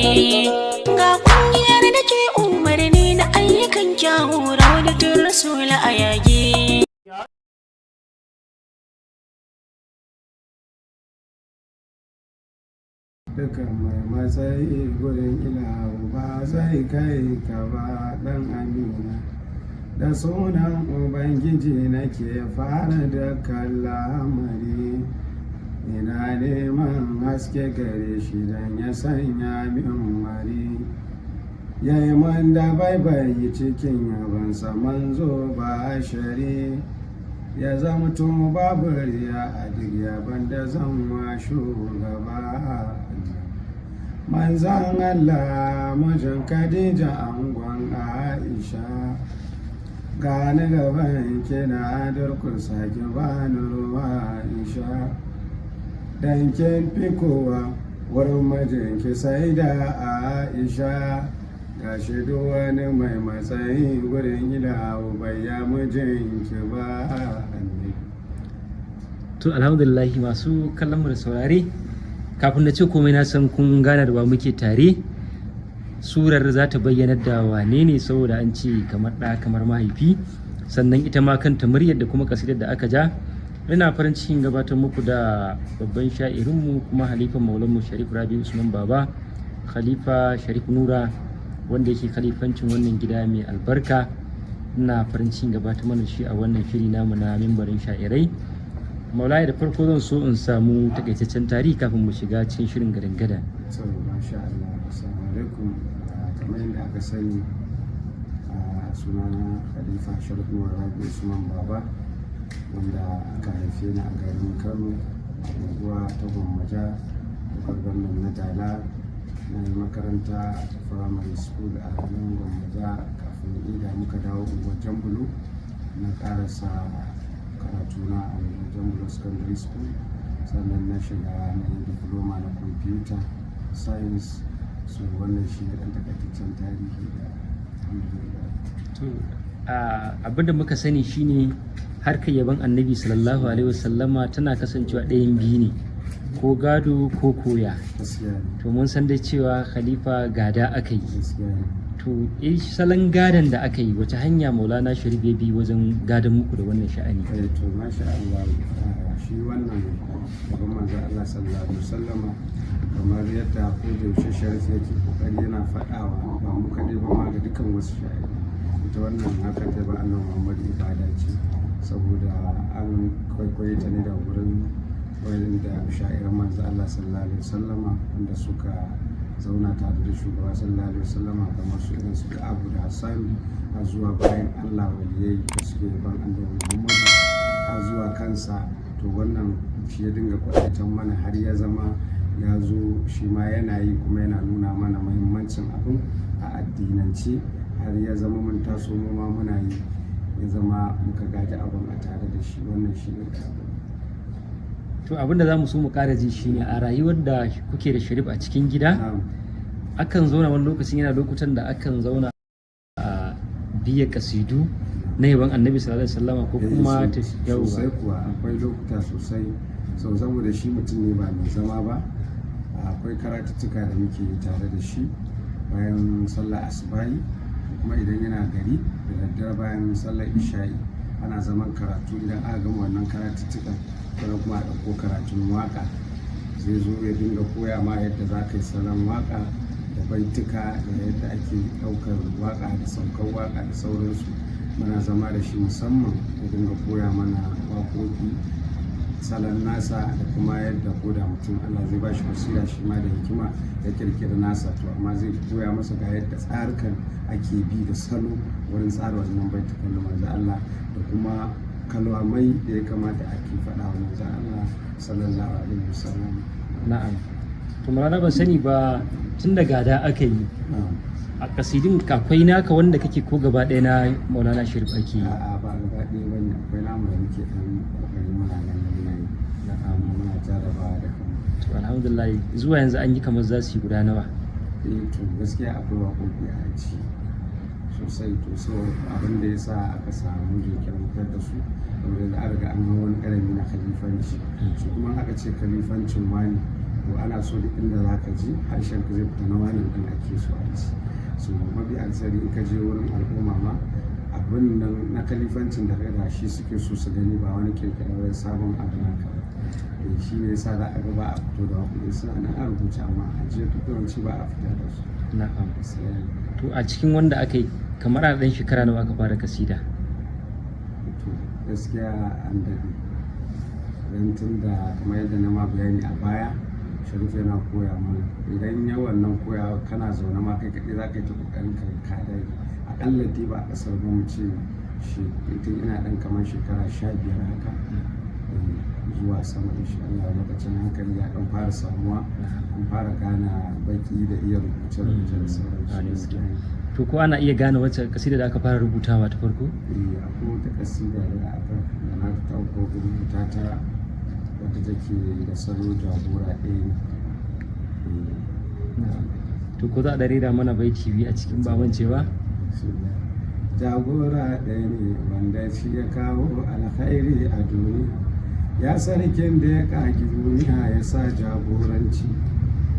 Ga kungiyar da ke umarni na ayyukan kyawu Raudatun Rasul a yage. Dukan mai matsayi gurin ilahu ba zai kai ka ba ɗan amina. Da sunan Ubangiji nake fara dukkan lamari. Ina neman haske gare shi don ya sanya min mari. Ya yi man da baibayi cikin yabansa manzo ba shari. Ya zamto babu riya a duk yaban da zan wa shugaba. Manzan Allah mijin Khadija angon Aisha. Gani gaban kina durkusa ki bani ruwa Aisha. Dan kin fi kowa wurin mijinki sai da Aisha. Gashi duk wani mai matsayi gurin ilahu bai ya mijinki ba. To alhamdulillahi masu kallon mu da saurare, kafin na ce komai na san kun gane da ba muke tare. Surar za ta bayyana da wane ne, saboda an ce kamar ɗa kamar mahaifi, sannan ita ma kanta muryar da kuma kasidar da aka ja. Ina farin cikin gabatar muku da babban sha'irinmu kuma halifan maulanmu Sharif Rabi Usman Baba, Khalifa Sharif Nura, wanda yake khalifancin wannan gida mai albarka. Ina farin cikin gabatar mana shi a wannan shiri namu na mimbarin sha'irai. Maulaya, da farko zan so in samu takaitaccen tarihi kafin mu shiga cikin shirin gadan-gadan. Masha Allah, assalamu alaikum. Kamar yadda aka sani, sunana Khalifa Sharif Nura Rabi Usman Baba, wanda aka haife ni a garin Kano, unguwa ta Gwammaja, lokal gwamnan na Dala. Na yi makaranta primary school a nan Gwammaja, kafin ida muka dawo unguwar Jambulu. Na karasa karatuna a Jambulu Secondary School, sannan na shiga na yi diploma na computer science. So wannan shi ne ɗan takaitaccen tarihi da alhamdulillah. To abin da muka sani shine harkar yaban annabi sallallahu alaihi wasallama tana kasancewa ɗayan biyu ne, ko gado ko koya. To mun san dai cewa khalifa gada aka yi. To salon gadon da aka yi, wace hanya maulana Sharif ya bi wajen gadon muku da wannan sha'ani? To masha Allah, shi wannan gaban manzo Allah sallallahu alaihi wasallama, kamar yadda ko da yaushe Sharif yake kokari yana faɗawa, ba mu kaɗai ba ma ga dukkan wasu sha'ani. Ita wannan haka ta ba annabi Muhammad ibada ce, saboda an kwaikwaye ta ne da wurin wanda sha'iran manzo Allah sallallahu alaihi wasallama, wanda suka zauna tare da shugaba sallallahu alaihi wasallama, kamar su irin su Abu da Hassan, har zuwa bayan Allah waliyai da suke ban annabi Muhammad, har zuwa kansa. To wannan shi ya dinga kwataitan mana har ya zama ya zo shi ma yana yi, kuma yana nuna mana muhimmancin abin a addinance, har ya zama mun taso mu ma muna yi, ya zama muka gaji abin a tare da shi. Wannan shi ne abin. To abin da za mu so mu ƙara ji shine, a rayuwar da kuke da Sharif a cikin gida, akan zauna wani lokacin, yana lokutan da akan zauna a biya kasidu na yaban annabi sallallahu alaihi wasallama, ko kuma ta yawa? Sosai kuwa, akwai lokuta sosai. Sau saboda shi mutum ne ba mai zama ba, akwai karatuttuka da muke yi tare da shi bayan sallar asubahi, kuma idan yana gari da daddare bayan sallar isha'i ana zaman karatu. Idan aka gama wannan karatuttukan, sannan kuma a ɗauko karatun waka. Zai zo ya dinga koya ma yadda za ka yi salon waka da baituka, da yadda ake ɗaukar waka da saukar waka da sauransu. Muna zama da shi musamman ya dinga koya mana waƙoƙi, salon nasa, da kuma yadda ko da mutum Allah zai bashi basira shi ma da hikima ya kirkiri nasa, to amma zai koya masa ga yadda tsarukan ake bi da salo wurin tsara wannan baitukan na manzo Allah, da kuma kalmai da ya kamata ake faɗa wa manzo Allah sallallahu alaihi wasallam. Na'am. To malana ban sani ba, tun da gada aka yi, a kasidin akwai naka wanda kake, ko gaba ɗaya na maulana Sharif ake yi? A'a, ba gaba ɗaya bane, akwai namu da muke ɗan kokari muna nan yi. Na'am, muna jarabawa da kanmu. To alhamdulillah, zuwa yanzu an yi kamar za su yi guda nawa? To gaskiya akwai waƙoƙi a ci sosai. To so abin da ya sa aka samu jinkirin fitar da su, saboda da an riga an hau wani ƙarami na khalifanci. Su kuma aka ce khalifancin wani, to ana so da inda za ka ji harshen ka zai fita na wani ɗin ake so a ci. So mafi aksari in ka je wurin al'umma ma abin nan na kalifancin da kai shi suke so su gani, ba wani kirkirar sabon abu na ka. Shi ne yasa za a ga ba a fito da waƙoƙi suna nan a rubuce, amma a je yawanci ba a fita da su. Na'am. To a cikin wanda aka yi kamar a ɗan shekara nawa aka fara kasida? To gaskiya an daɗe, don tun da kamar yadda na ma bayani a baya, Sharif yana koya mana. Idan yawan nan koya kana zaune ma kai kaɗai za ka yi ta ƙoƙarin ka dage. Aƙalla dai ba a ƙasar ba mu ce shi tun ina ɗan kamar shekara 15 haka zuwa sama, insha Allah lokacin hankali ya ɗan fara samuwa, an fara gane baki da iya rubuce-rubuce da sauransu. To ko ana iya gane wacce kasida da aka fara rubutawa ta farko? Akwai wata kasida da na ta rubuta ta wadda take da salo jagora ɗaya ne. To ko za a rera mana baiti biyu a cikin babance ba? Jagora ɗaya ne wanda shi ya kawo alkhairi a duniya, ya sarkin da ya ƙagi duniya ya sa jagoranci.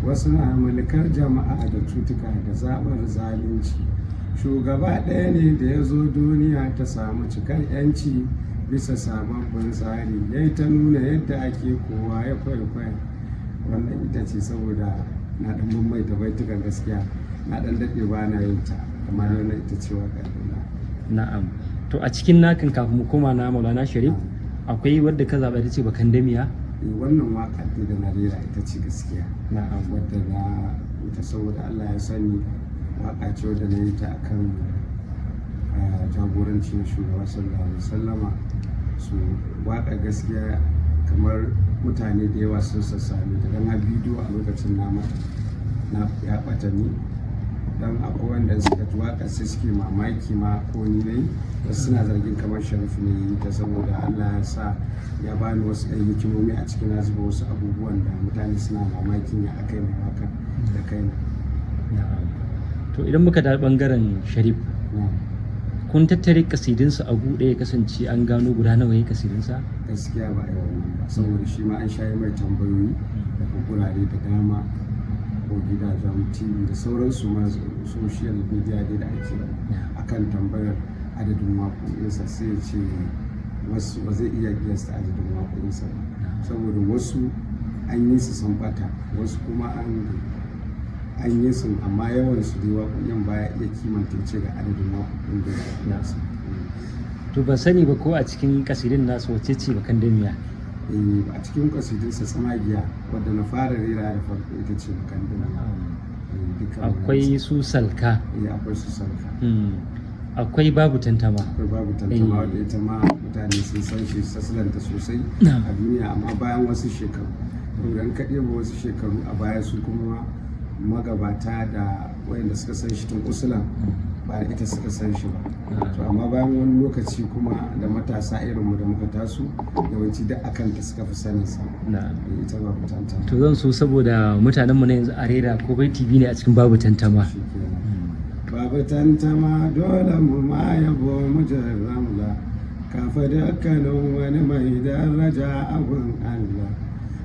Wasu na mulkar jama'a da cutuka da zaɓar zalunci. Shugaba ɗaya ne da ya zo duniya ta samu cikar 'yanci, bisa sababbin tsari ya yi ta nuna yadda ake kowa ya kwaikwaya. Wannan ita ce saboda na ɗan maimaita baitukan gaskiya, na ɗan daɗe ba na yin ta, amma wannan ita ce waƙar da. Na'am. To a cikin nakan kafin mu koma na Maulana Sharif, akwai wadda ka zaɓa ita ce Bakandamiya? Wannan waƙar da na rera ita ce gaskiya. Na'am. Wadda na ita saboda Allah ya sani waƙa ce wadda na yi ta akan jagoranci na shugaba sallallahu alaihi wasallama. Su waƙa gaskiya kamar mutane da yawa sun sassame ta, don bidiyo a lokacin na ya ɓata ni, don akwai wanda suka ji waƙa sai suke mamaki ma ko ni ne, wasu suna zargin kamar Sharif ne yi ta, saboda Allah ya sa ya bani wasu ɗan hikimomi a cikin na zuba wasu abubuwan da mutane suna mamakin ya aka yi mai waƙa da kaina. To idan muka da ɓangaren Sharif, kun tattare kasidinsa a buɗe ya kasance an gano guda nawa ya kasidinsa? Gaskiya ba a yi wannan ba, saboda shi ma an shayi mai tambayoyi daga gurare da dama, ko gidajen TV da sauransu ma social media dai da ake akan tambayar adadin waƙoƙinsa, sai ya ce wasu ba zai iya kiyasta adadin waƙoƙinsa ba, saboda wasu an yi su sun bata, wasu kuma an yi su amma yawan su dai waƙoƙin baya iya kimanta ce ga adadin waƙoƙin da nasu. To ban sani ba ko a cikin kasidin nasu wace ce Bakandamiya? A cikin kasidinsa Tsamagiya wadda na fara rera da farko ita ce Bakandamiya. Akwai su Salka. Akwai su Salka. Akwai Babu Tantama. Akwai Babu Tantama wadda ita ma mutane sun san shi sassilanta sosai a duniya, amma bayan wasu shekaru. Idan ka ɗeba wasu shekaru a baya su kuma magabata da wayanda suka san shi tun usulan ba da ita suka san shi ba. To amma bayan wani lokaci kuma da matasa irinmu da muka taso yawanci duk akan ta suka fi sanin sa. Ita Babu Tantama. To zan so saboda mutanen mu na yanzu a rera ko bai TV ne a cikin Babu Tantama. Babu Tantama dole mu ma yabo mu jarramla, kafa dukkanin wani mai daraja a gun Allah.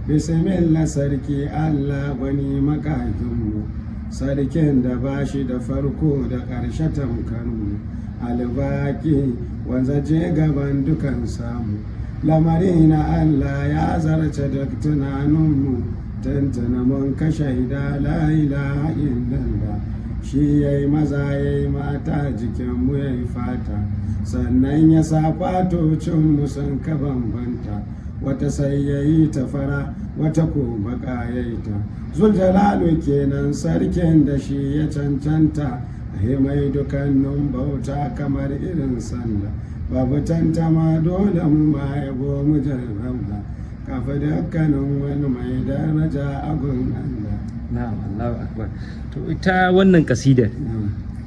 Bismillah sarki Allah gwani makakinmu, sarkin da ba shi da farko da ƙarshe tamkarmu, albaki wanzaje gaban dukan samu. Lamari na Allah ya zarce duk tunaninmu, tantana mun ka shaida la ilaha illallah. Shi ya yi maza ya yi mata, jikinmu ya yi fata, sannan ya sa fatocinmu sun ka bambanta. Wata sai ya yi ta fara, wata ko baka ya yi ta. Zuljalalu kenan sarkin da shi ya cancanta, a mai dukannin bauta kamar irin sanda. Babu tantama dole mu ma yabo mu jarrabla, kafa dukkanin wani mai daraja a gun Allah. Na'am, Allahu akbar. To ita wannan kasidar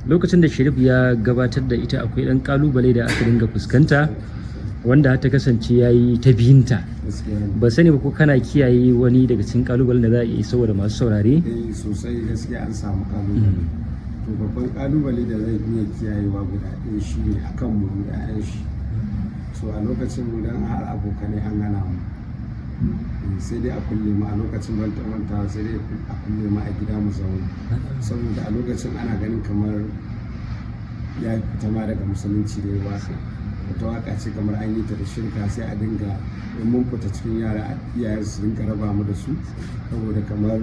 lokacin da Sharif ya gabatar da ita akwai ɗan kalubale da aka dinga fuskanta, wanda ta kasance ya yi ta biyinta. Ba sani ba ko kana kiyaye wani daga cikin kalubalen da za a yi saboda masu saurare? Sosai gaskiya an samu kalubale. To babban kalubale da zai iya kiyayewa guda ɗaya shi ne akan mu 'ya'yan shi. So a lokacin dan har abokanai an gana mu, sai dai a kulle mu a lokacin ban ta manta, sai dai a kulle mu a gida mu zauna, saboda a lokacin ana ganin kamar ya fita ma daga musulunci da yawa. Wata waka ce kamar an yi ta da shirka, sai a dinga in mun fita cikin yara iyayen su dinga raba mu da su, saboda kamar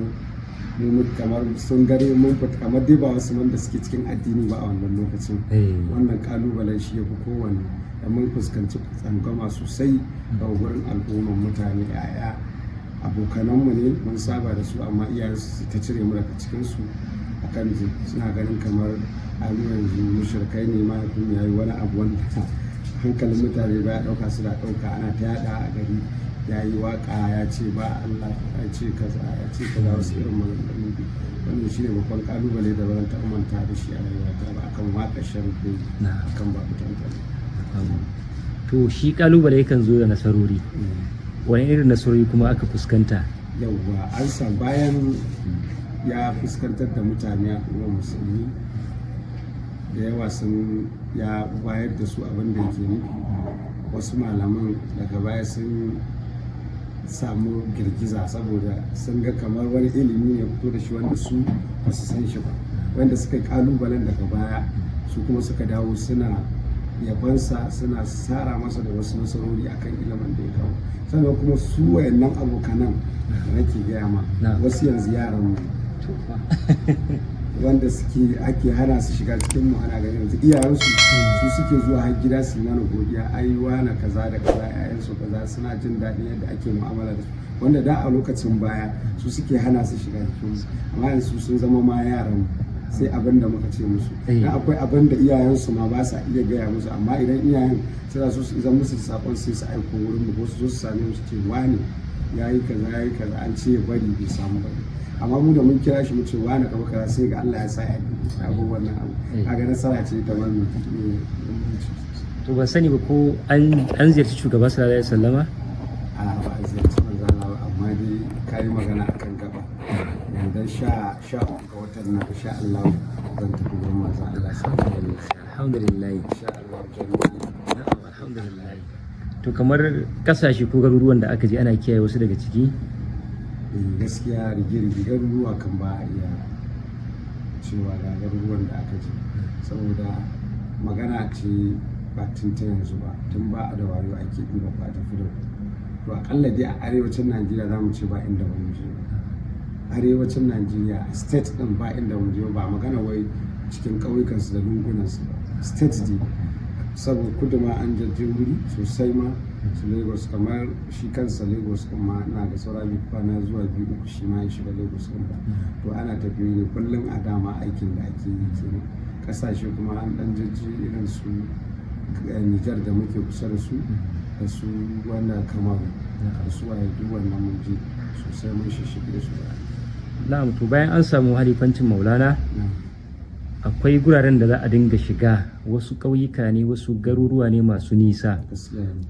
sun gare mun fita kamar dai ba wasu wanda suke cikin addini ba a wannan lokacin. Wannan kalubalen shi ya fi kowanne, da mun fuskanci tsangwama sosai daga gurin al'umman mutane, yaya abokananmu ne mun saba da su, amma iyayen su ta cire mu daga cikin su akan suna ganin kamar an yanzu mushrikai ne, mahaifin ya yi wani abu wanda hankalin mutane ba ya ɗauka, suna ɗauka ana ta yaɗa a gari, ya yi waka ya ce ba Allah, ya ce kaza wasu irin maganganu. Wannan shi ne babban kalubale da ban taɓa manta da shi a rayuwata ba, akan waka sharri akan ba mutan. To shi kalubale yakan zo da nasarori, wani irin nasarori kuma aka fuskanta? Yawwa an san bayan ya fuskantar da mutane a kuma musulmi da yawa, sun ya bayar da su abin da yake nufi. Wasu malaman daga baya sun samu girgiza, saboda sun ga kamar wani ilimi ne fito da shi wanda su ba su san shi ba, wanda suka yi kalubalen daga baya su kuma suka dawo suna yabansa, suna tsara masa da wasu nasarori akan ilimin da ya kawo. Sannan kuma su wayannan abokanan da nake gaya ma, wasu yanzu yaran mu wanda ake hana su shiga cikin mu, ana ganin yanzu iyayensu su suke zuwa har gida su mana godiya, ai wani kaza da kaza, yayansu kaza, suna jin daɗin yadda ake mu'amala da su, wanda da a lokacin baya su suke hana su shiga cikin mu, amma yanzu sun zama ma yaran, sai abin da muka ce musu. Dan akwai abin da iyayensu ma ba sa iya gaya musu, amma idan iyayen suna so su izan musu sakon, sai su aiko wurin mu, ko su zo su same mu su ce wani yayi kaza an ce bari bai samu bari, amma mu da mun kira shi mu ce wani kaba kaza, sai ga Allah ya sa ya abu wannan abu, kaga nasara ce ta wani. To ban sani ba ko an ziyarci shugaba sallallahu alaihi wasallama? A ba a ziyarci manzon Allah, amma dai kai magana akan gaba, yanzu sha ga watan nan insha Allah zan tafi gurin manzon Allah sallallahu alaihi wasallam. Alhamdulillah, Insha Allah alhamdulillah. To kamar kasashe ko garuruwan da aka je ana kiyaye wasu daga ciki? Gaskiya rige-rige garuruwa kan ba a iya cewa ga garuruwan da aka je, saboda magana ce ba tun ta yanzu ba, tun ba a da wayo ake ɗiba ba tafi da ku. To akalla dai a arewacin Najeriya za mu ce ba inda ba mu je ba. Arewacin Najeriya a state ɗin ba inda mu je ba, magana wai cikin ƙauyukansu da lungunansu ba, state dai. Saboda kudu ma an jajje wuri sosai ma, su Lagos, kamar shi kansa Lagos kuma na ga saura kwana zuwa 2-3 shi ma ya shiga Lagos ɗin ba. To ana tafiya ne kullum a dama aikin da ake yi kenan. Kasashe kuma an ɗan jajje irin su Nijar da muke kusa da su, da su wanda Kamaru, da su waye duk wannan mun je sosai, mun shishige su. Na'am, to bayan an samu halifancin Maulana, akwai guraren da za a dinga shiga, wasu ƙauyuka ne, wasu garuruwa ne masu nisa.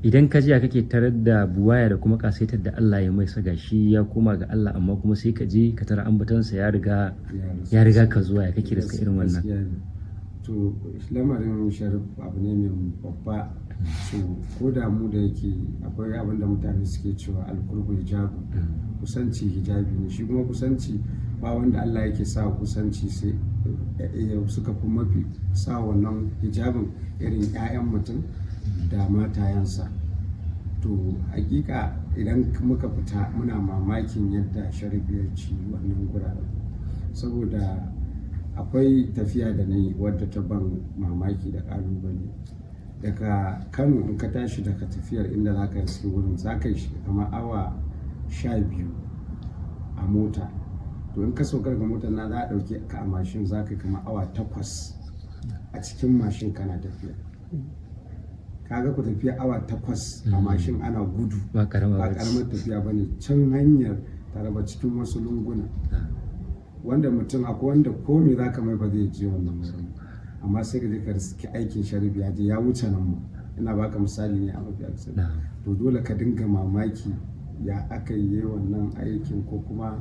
Idan ka jiya kake tarar da buwaya da kuma kasaitar da Allah ya mai saga shi ya koma ga Allah, amma kuma sai ka je ka tara ambatansa ya riga ka zuwa, ya kake da irin wannan? To lamarin sharif abu ne mai babba, so ko da mu da yake akwai abin da mutane suke cewa alkurbu hijabu, kusanci hijabi ne. Shi kuma kusanci ba wanda Allah yake sa kusanci sai suka fi mafi sa wannan hijabin irin 'ya'yan mutum da matayensa. To hakika idan muka fita muna mamakin yadda sharif ya ci wannan guraren, saboda akwai tafiya da na yi wadda ta ban mamaki da kalubale. Daga Kano in ka tashi daga tafiyar inda za ka yi wurin, za ka yi kamar awa 12 a mota. To in ka sauka daga motar na za a ɗauke ka a mashin, za ka yi kamar awa 8 a cikin mashin kana tafiya. Kaga ku tafiya awa 8 a mashin ana gudu, ba karamar tafiya ba ne. Can hanyar Taraba cikin wasu lunguna, wanda mutum akwai wanda komai za ka mai ba zai je wannan wurin, amma sai ka je ka riski aikin sharif ya je ya wuce nan mu. Ina baka misali ne a mafi aksari. To dole ka dinga mamaki ya aka yi wannan aikin, ko kuma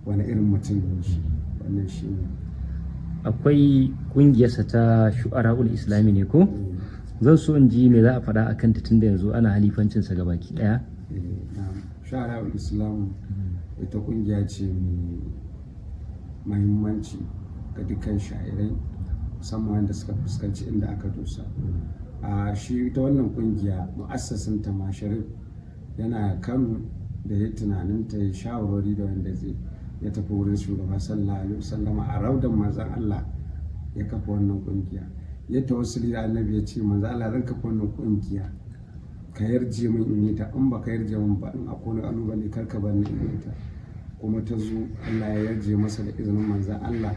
wani irin mutum ne shi. Wannan shi ne. Akwai kungiyarsa ta Shu'ara'ul Islami ne ko? Zan so in ji me za a faɗa a kanta tunda yanzu ana halifancinsa gabaki ɗaya. Shu'ara'ul Islam ita kungiya ce mai mahimmanci ga dukkan sha'irai musamman wanda suka fuskanci inda aka dosa. A shi ita wannan kungiya mu'assasinta ma Sharif yana Kano da ya tunanin ta yi shawarwari da wanda zai ya tafi wurin shugaba sallallahu alaihi wasallam a raudan manzon Allah ya kafa wannan kungiya. Ya tawassuli da Annabi ya ce manzon Allah zan kafa wannan kungiya ka yarje min in yi ta, in ba ka yarje min ba in akwai kalubale kar ka bar ni in yi ta. Kuma ta zo Allah ya yarje masa da izinin manzon Allah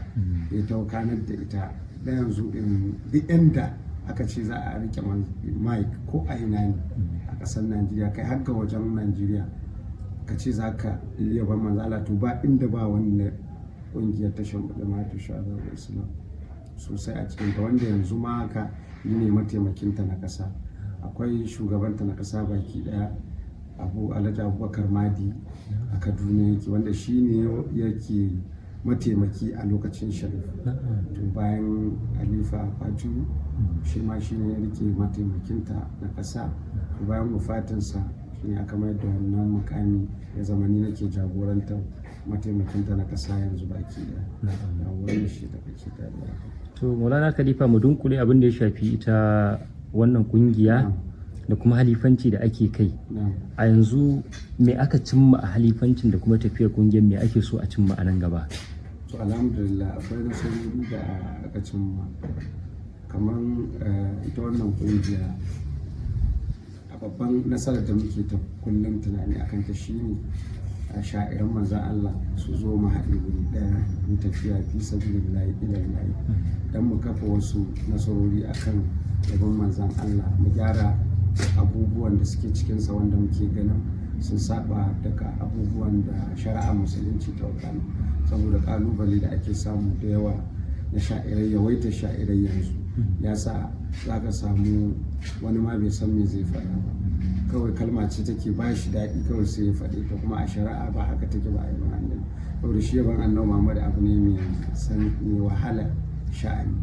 ya taukanar da ita. Da yanzu duk inda aka ce za a rike mic ko a ina ne a ƙasar Najeriya kai har ga wajen Najeriya ka ce za ka iya ban manzala to ba inda ba wannan ƙungiyar ta shimfiɗa mata Shu'ara'ul Islam sosai a cikinta, wanda yanzu ma haka ni ne mataimakinta na ƙasa. Akwai shugabanta na ƙasa baki ɗaya Alhaji Abubakar Madi a Kaduna yake, wanda shi ne yake mataimaki a lokacin Sharif. To bayan Halifa Fatu shi ma shi ne yake mataimakinta na ƙasa. To bayan wafatinsa shi ne aka mayar da wannan mukami ya zama ni nake jagorantar mataimakinta na ƙasa yanzu baki ɗaya. Wannan shi da kake da. To Maulana Khalifa, mu dunkule abin da ya shafi ita wannan kungiya da kuma halifanci da ake kai a yanzu, me aka cimma a halifancin da kuma tafiyar kungiyar, me ake so a cimma a nan gaba? To alhamdulillah akwai nasarori da aka cimma, kamar ita wannan kungiya a babban nasarar da muke ta kullum tunani akan ta shine a sha'iran manzan Allah su zo mu haɗe wuri ɗaya mu tafiya fi sabilillahi ilallahi don mu kafa wasu nasarori akan gaban manzan Allah, mu gyara abubuwan da suke cikinsa wanda muke ganin sun saba daga abubuwan da shari'ar musulunci ta wakana, saboda kalubale da ake samu da yawa na sha'irai, yawaita sha'irai yanzu ya sa za ka samu wani ma bai san me zai faɗa ba, kawai kalma ce take ba shi daɗi kawai sai ya faɗi ta, kuma a shari'a ba haka take ba a yi ban annabi. Saboda shi yaban annabi Muhammad abu ne mai wahala sha'ani,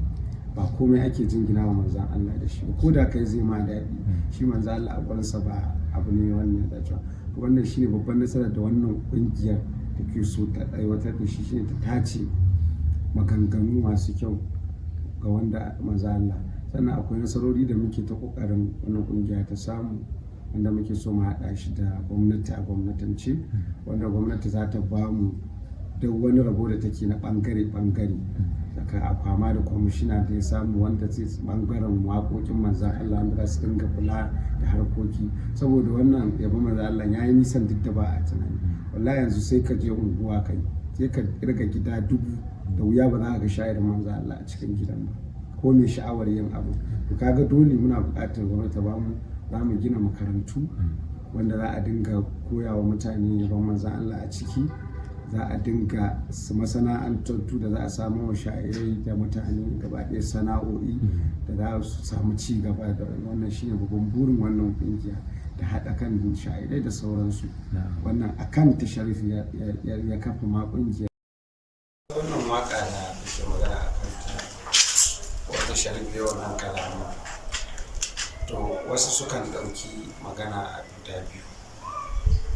ba komai ake jingina wa manzan Allah da shi ko da kai zai ma daɗi, shi manzan Allah a gwansa ba abu ne wannan da cewa wannan shine babban nasarar da wannan kungiyar take so ta aiwatar da shi, shine ta tace maganganu masu kyau ga wanda manzan Allah. Sannan akwai nasarori da muke ta kokarin wannan kungiya ta samu, wanda muke so mu haɗa shi da gwamnati a gwamnatance, wanda gwamnati za ta ba mu duk wani rabo da take na bangare daga a fama da kwamishina da ya samu wanda zai bangaren waƙoƙin manzan Allah wanda za su dinga kula da harkoki, saboda wannan yabon manzan Allah ya yi nisan duk da ba a tunani. Wallahi yanzu sai ka je unguwa kai sai ka kirga gida 1000 da wuya ba za ka ga sha'irin manzan Allah a cikin gidan ba, ko mai sha'awar yin abu. To kaga dole muna buƙatar gwamnati ta bamu, za mu gina makarantu wanda za a dinga koya wa mutane yabon manzan Allah a ciki, za a dinga masana'antattu da za a samu wa sha'irai da mutane gaba ɗaya sana'o'i da za su samu ci gaba da wannan shine babban burin wannan kungiya, da haɗa kan sha'irai da sauransu. Wannan akan ta Sharif ya kafa ma kungiya. Wannan waka da kuke magana a kanta wata Sharif ya wannan kalamu, to wasu sukan ɗauki magana a guda biyu,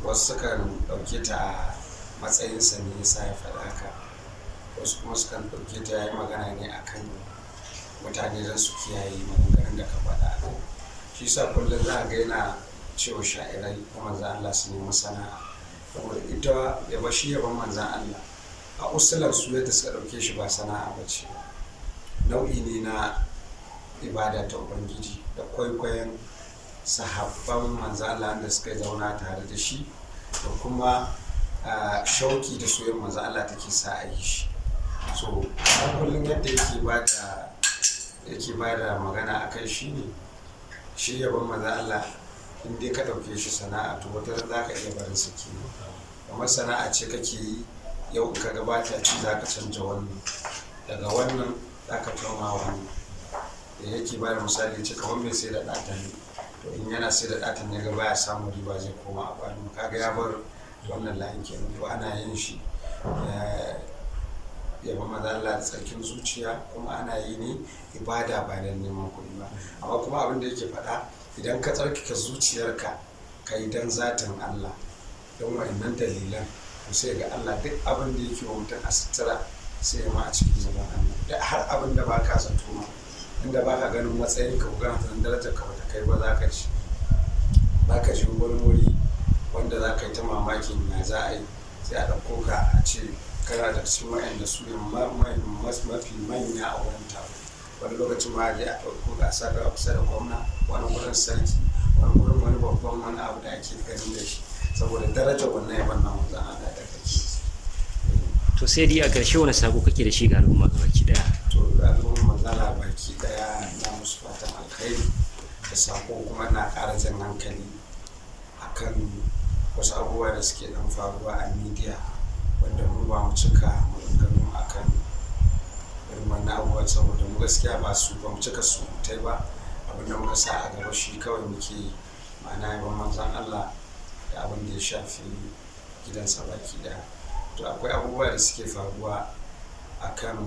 wasu sukan ɗauke ta a matsayinsa ne yasa ya faɗa haka, wasu kuma sukan ɗauke ta yayi magana ne akan mutane don su kiyaye maganganun da ka faɗa. Shi sa kullum za a ga yana cewa sha'irai da manzan Allah su nemi sana'a, saboda ita yaba shi yaban manzan Allah a usular su yadda suka ɗauke shi ba sana'a ba ce, nau'i ne na ibada ta Ubangiji da kwaikwayon sahabban manzan Allah da suka zauna tare da shi, da kuma shauki da soyayyar manzan Allah take sa a yi shi. So kullum yadda yake ba da magana a kai shi ne shi yaban manzan Allah in dai ka ɗauke shi sana'a to wata za ka iya barin sa ke, kamar sana'a ce kake yi yau in ka gabata ci za ka canja wannan, daga wannan za ka tauma wani, da yake ba da misali ce kamar mai sai da ɗatan ne, to in yana sai da ɗatan ne gaba ya samu riba zai koma a kwano, kaga ya bar wannan layin kenan. To ana yin shi yaba manzan Allah da tsarkin zuciya, kuma ana yi ne ibada ba don neman kuɗi ba, amma kuma abin da yake faɗa idan ka tsarkake zuciyarka ka yi don zatin Allah don wa'annan dalilan sai ga Allah duk abin da yake wa mutum a sutura sai ya ma a cikin zaman Allah da har abin da ba ka zato ma inda ba ka ganin matsayin ka ga nan darajar ka bata kai ba za ka ji wani wuri wanda za ka yi ta mamakin ya za a yi sai a ɗauko ka a ce kana da cikin wa'anda su ne mafi manya a wurin taro wani lokacin ma je a ɗauko ka a sa ka kusa da gwamna wani wurin sarki wani wurin wani babban wani abu da ake ganin da shi saboda darajar wannan yaban nan wanzan Allah da kake. To sai dai a ƙarshe wani sako kake da shi ga al'umma baki daya? To ga al'umma mazala baki daya na musu fatan alkhairi da sako kuma na ƙara jan hankali akan wasu abubuwa da suke dan faruwa a media wanda mu ba mu cika maganganu akan irin wannan abubuwa saboda mu gaskiya ba mu cika surutai ba abinda muka sa a gaba shi kawai muke yi ma'ana yaban manzan Allah da abin da ya shafi gidansa baki daya. To akwai abubuwa da suke faruwa akan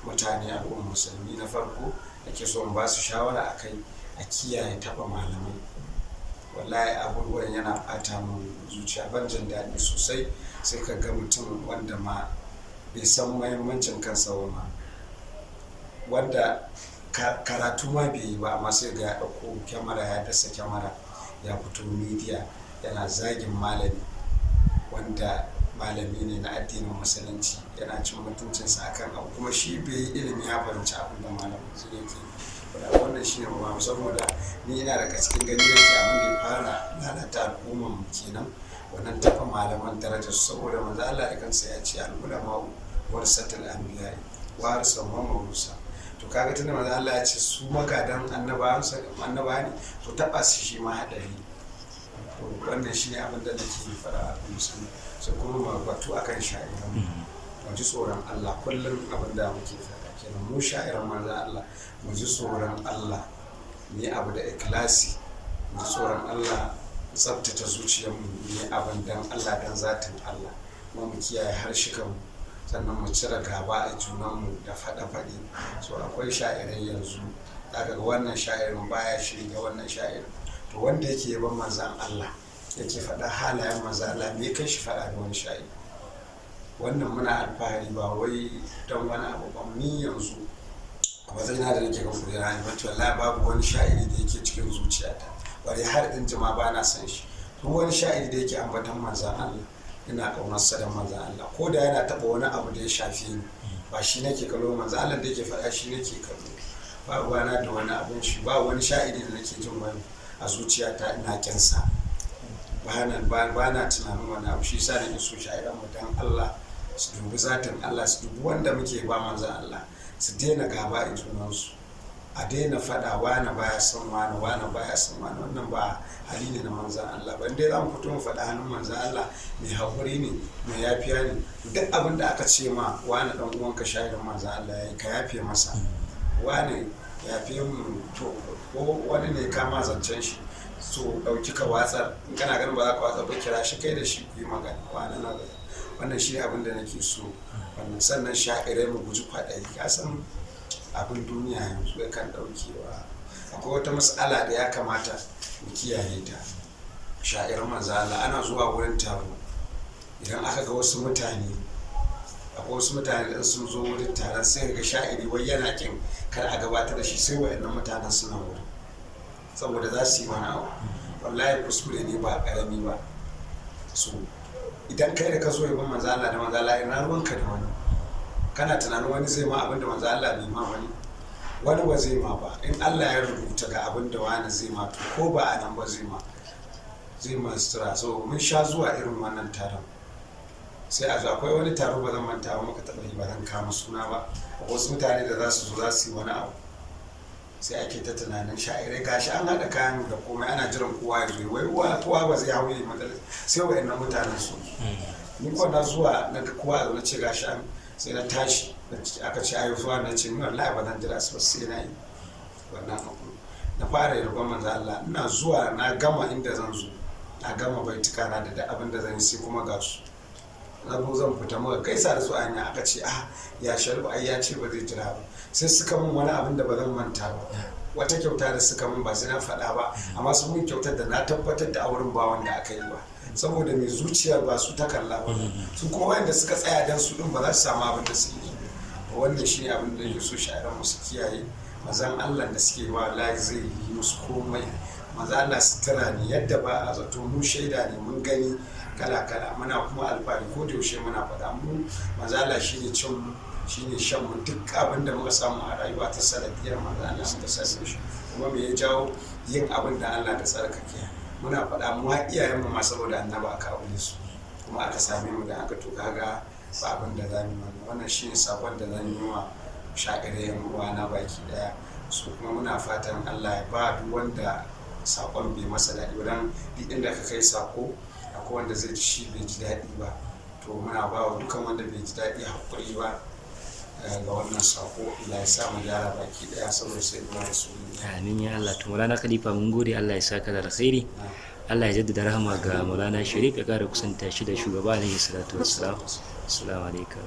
mutane al'ummar musulmi. Na farko ake so mu ba su shawara akai a kiyaye taba malamai. Wallahi abubuwan yana bata mu zuciya ban jin daɗi sosai sai ka ga mutum wanda ma bai san muhimmancin kansa ba wanda karatu ma bai yi ba amma sai ga ya ɗauko kyamara ya dasa kyamara ya fito media yana zagin malami wanda malami ne na addinin musulunci yana cin mutuncinsa akan abu kuma shi bai yi ilimi ya fahimci abin da malamin zai yake wannan shi ne ba saboda ni ina daga cikin gani yake abin da ya fara lalata al'ummar mu kenan wannan taɓa malaman darajar su saboda manzo Allah da kansa ya ce al-ulama warasatul anbiya warisan wa mawrusa. To kaga tunda manzo Allah ya ce su magadan annaba ne to taɓa su shi ma hadari. To wannan shi ne abin da nake fara a musulmi sai kuma batu akan sha'iran mu ji tsoron Allah kullum abin da muke faɗa kenan mu sha'iran manzo Allah mu ji tsoron Allah mu yi abu da ikhlasi mu ji tsoron Allah tsabtace zuciyarmu mu yi abin dan Allah dan zatin Allah kuma mu kiyaye harshikanmu sannan mu cire gaba a junanmu da faɗe-faɗe. So akwai sha'irai yanzu daga wannan sha'irin baya shiri ga wannan sha'irin to wanda yake yaban manzan Allah yake faɗa halayen manzan Allah me kai shi faɗa da wani sha'iri wannan muna alfahari ba wai don wani abu ba. Ni yanzu a matsayina da nake kan kujera ne wato wallahi babu wani sha'iri da yake cikin zuciyata bari har in jima ba na san shi. Duk wani sha'iri da yake ambatan manzan Allah ina ƙaunarsa da manzan Allah ko da yana taɓa wani abu da ya shafe ni ba shi nake kallo manzan Allah da yake faɗa shi nake kallo ba ruwana da wani abun shi ba wani sha'iri da nake jin wani a zuciyata ina kinsa ba na tunanin wani abu shi sa nake so sha'iran mu dan Allah su dubi zatin Allah su dubi wanda muke ba manzan Allah su daina gaba a junansu a daina faɗa wani baya son wani baya son wani wannan ba hali ne na manzan Allah ban dai za mu fito mu faɗa hannun manzan Allah mai haƙuri ne mai yafiya ne duk abin da aka ce ma wani ɗan uwanka shahidan manzan Allah ya yi ka yafe masa wani yafe mu to ko wani ne kama zancen shi so ɗauki ka watsar in kana ganin ba za ka watsar ba kira shi kai da shi ku yi magana wani na gaba wannan shi abin da nake so wannan sannan sha'irai mu guji kwaɗayi ka san abin duniya yanzu ya kan ɗaukewa akwai wata matsala da ya kamata mu kiyaye ta. Sha'irar manzo Allah ana zuwa wurin taro idan aka ga wasu mutane akwai wasu mutane da sun zo wurin taron sai ga sha'iri wai yana kin kar a gabatar da shi sai wayannan mutanen suna wurin saboda za su yi wani abu wallahi kuskure ne ba karami ba. So idan kai da ka zo yaban manzo Allah da manzo Allah ina ruwanka da wani kana tunanin wani zai ma abinda manzo Allah bai ma wani ba zai ma ba in Allah ya rubuta ga abinda wani zai ma to ko ba a nan ba zai ma sutura. So mun sha zuwa irin wannan taron sai a zo akwai wani taro ba zan manta ba muka taɓa yi ba zan kama suna ba wasu mutane da za su zo za su yi wani abu sai ake ta tunanin sha'irai gashi an haɗa kayan da komai ana jiran kowa ya zo wai kowa ba zai hau yi matsala sai wa'annan mutanen su ni ko na zuwa na ga kowa zo na ce gashi an sai na tashi aka ce ayo zuwa na ce ni wallahi ba zan jira su ba sai na yi wannan abu na fara yarban manzo Allah ina zuwa na gama inda zan zo na gama baituka na da abin da zan yi sai kuma ga su na zo zan fita muka gaisa da su a hanya aka ce ya Sharif ai ya ce ba zai jira ba, sai suka min wani abin da ba zan manta ba, wata kyauta da suka min ba sai na faɗa ba, amma sun min kyautar da na tabbatar da auren ba wanda aka yi ba, saboda mai zuciyar ba su ta kalla ba, su kuma wanda suka tsaya dan su din ba za su samu abin da suke yi. Wannan shi ne abin da yake so sha'iran mu su kiyaye, mazan Allah da suke ba wallahi zai yi musu komai, maza Allah sutura ne yadda ba a zato, mu shaida ne mun gani kala kala, muna kuma alfahari ko da yaushe muna faɗa mu maza Allah shine cin mu shine shan mu, duk abin da muka samu a rayuwa ta sanadiyar maza Allah suka sani shi, kuma me ya jawo yin abin da Allah da tsarkake, muna faɗa mu har iyayen mu ma saboda annaba aka aure su kuma aka same mu da aka to kaga ba abin da zamu yi. Wannan shine sakon da zan yi wa sha'irai yan uwa na baki daya, su kuma muna fatan Allah ya ba duk wanda sakon bai masa daɗi ba, dan duk inda ka kai sako akwai wanda zai ji shi bai ji daɗi ba, to muna ba wa dukkan wanda bai ji daɗi haƙuri ba ga wannan sako. Allah ya sa mu gyara baki daya saboda sai mu rasu. Amin ya Allah. To Maulana Khalifa mun gode, Allah ya saka da alkhairi, Allah ya jaddada rahama ga Maulana Sharif, ya ƙara kusanta shi da shugaba alaihi salatu wassalam. Assalamu alaikum.